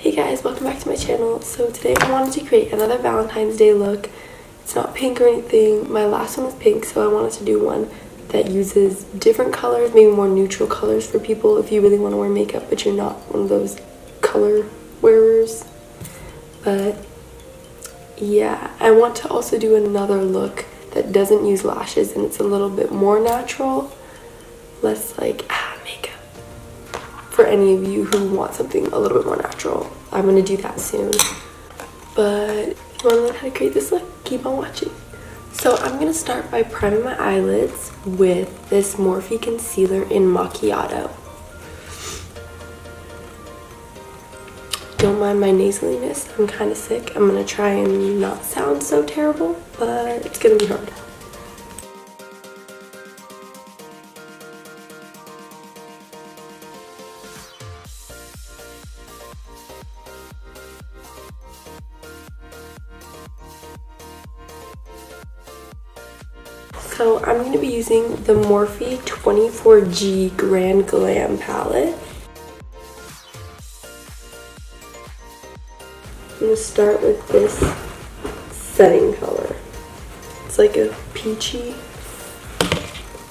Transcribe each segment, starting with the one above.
Hey guys, welcome back to my channel. So today I wanted to create another Valentine's Day look. It's not pink or anything. My last one was pink, so I wanted to do one that uses different colors, maybe more neutral colors for people if you really want to wear makeup but you're not one of those color wearers. But yeah, I want to also do another look that doesn't use lashes and it's a little bit more natural, less like makeup. For any of you who want something a little bit more natural, I'm going to do that soon. But if you want to learn how to create this look, keep on watching. So I'm going to start by priming my eyelids with this Morphe concealer in Macchiato. Don't mind my nasaliness, I'm kind of sick. I'm going to try and not sound so terrible, but it's going to be hard. So I'm going to be using the Morphe 24G Grand Glam palette. I'm going to start with this setting color. It's like a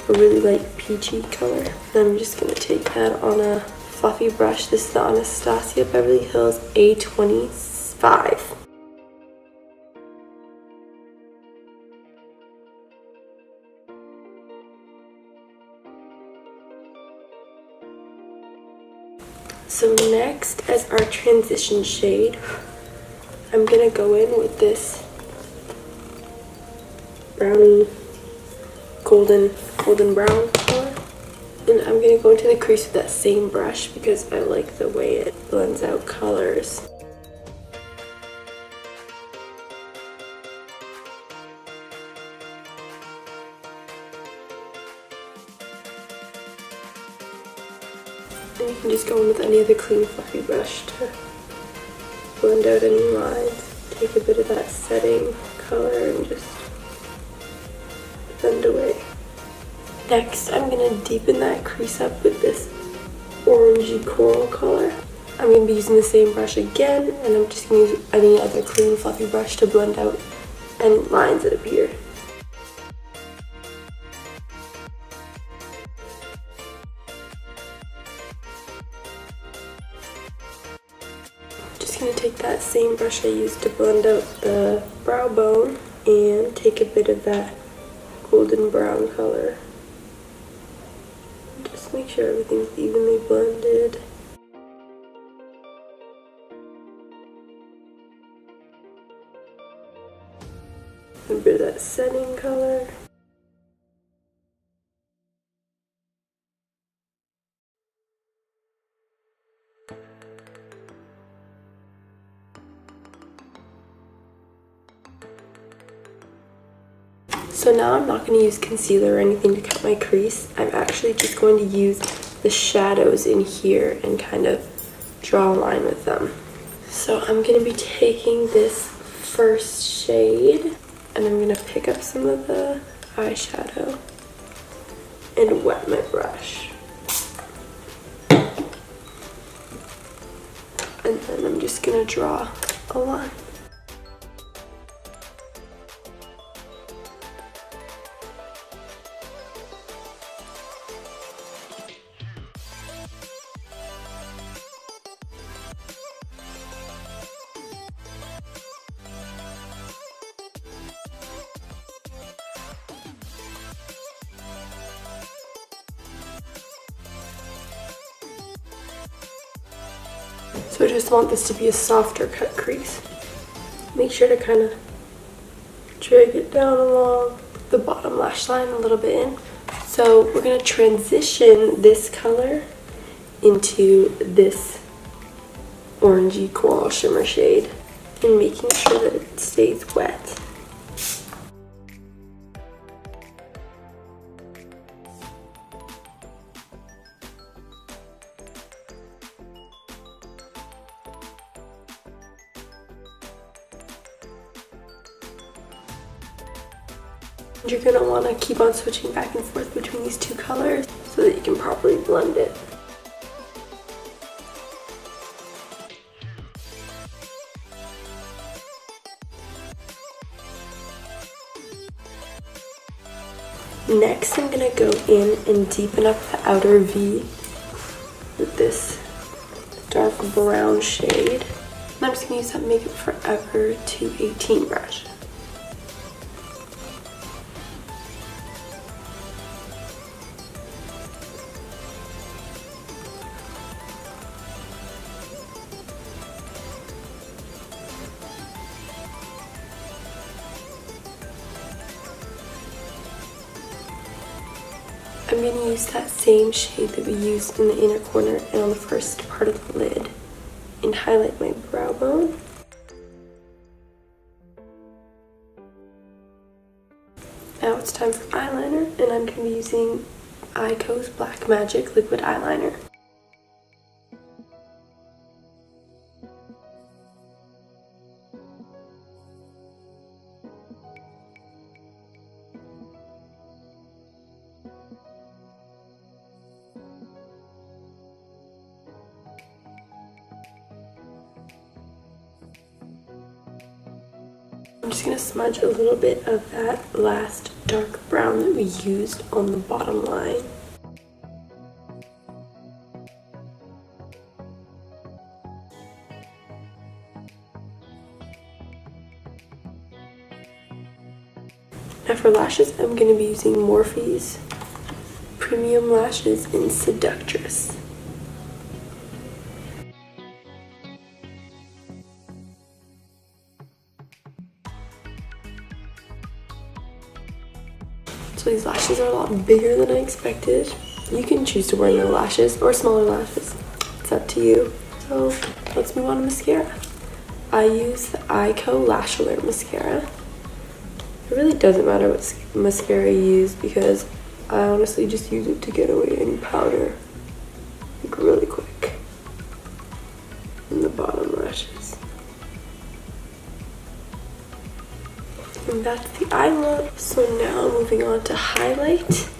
really light peachy color. And I'm just going to take that on a fluffy brush. This is the Anastasia Beverly Hills A25. So next, as our transition shade, I'm going to go in with this brownie golden brown color. And I'm going to go into the crease with that same brush because I like the way it blends out colors. And you can just go in with any other clean fluffy brush to blend out any lines. Take a bit of that setting color and just blend away. Next, I'm going to deepen that crease up with this orangey coral color. I'm going to be using the same brush again, and I'm just going to use any other clean fluffy brush to blend out any lines that appear. Just going to take that same brush I used to blend out the brow bone and take a bit of that golden brown color. Just make sure everything's evenly blended. A bit of that setting color. So now I'm not going to use concealer or anything to cut my crease. I'm actually just going to use the shadows in here and kind of draw a line with them. So I'm going to be taking this first shade and I'm going to pick up some of the eyeshadow and wet my brush. And then I'm just going to draw a line. So I just want this to be a softer cut crease. Make sure to kind of drag it down along the bottom lash line a little bit in. So we're going to transition this color into this orangey coral shimmer shade and making sure that it stays wet. You're going to want to keep on switching back and forth between these two colors so that you can properly blend it. Next, I'm gonna go in and deepen up the outer V with this dark brown shade. And I'm just gonna use that Makeup Forever 218 brush. I'm going to use that same shade that we used in the inner corner and on the first part of the lid and highlight my brow bone. Now it's time for eyeliner, and I'm going to be using Eyeko's Black Magic Liquid Eyeliner. I'm just going to smudge a little bit of that last dark brown that we used on the bottom line. Now for lashes, I'm going to be using Morphe's Premium Lashes in Seductress. So these lashes are a lot bigger than I expected. You can choose to wear no lashes or smaller lashes. It's up to you. So let's move on to mascara. I use the Eyeko Lash Alert Mascara. It really doesn't matter what mascara you use because I honestly just use it to get away any powder like really quick in the bottom lashes. And that's the eye look. So now moving on to highlight.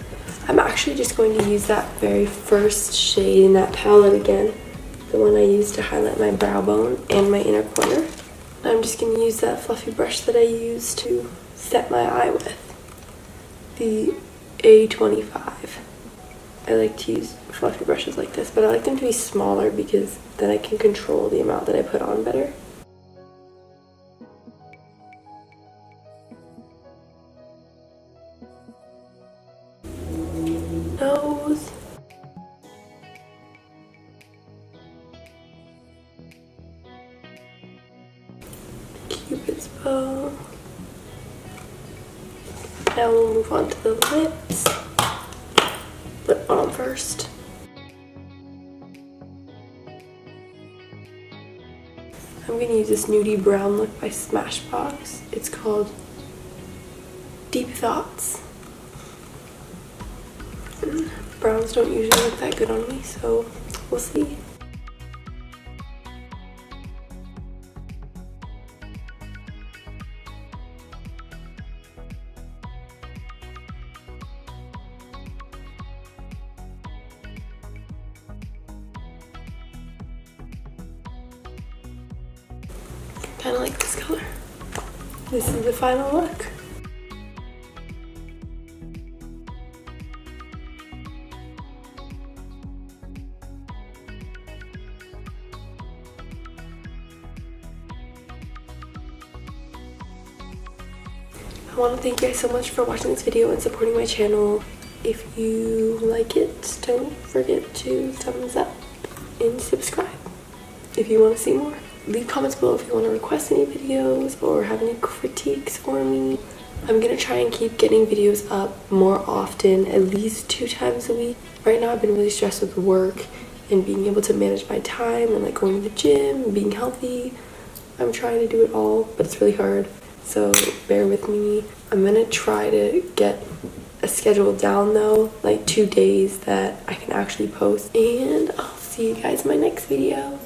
I'm actually just going to use that very first shade in that palette again. The one I used to highlight my brow bone and my inner corner. I'm just going to use that fluffy brush that I used to set my eye with. The A25. I like to use fluffy brushes like this, but I like them to be smaller because then I can control the amount that I put on better. Nose. Cupid's bow. Now we'll move on to the lips. Lip balm first. I'm going to use this nudie brown look by Smashbox. It's called Deep Thoughts. Browns don't usually look that good on me, so we'll see. Kind of like this color. This is the final look. I want to thank you guys so much for watching this video and supporting my channel. If you like it, don't forget to thumbs up and subscribe if you want to see more. Leave comments below if you want to request any videos or have any critiques for me. I'm going to try and keep getting videos up more often, at least 2 times a week. Right now I've been really stressed with work and being able to manage my time and like going to the gym and being healthy. I'm trying to do it all, but it's really hard. So bear with me. I'm going to try to get a schedule down though, like 2 days that I can actually post. And I'll see you guys in my next video.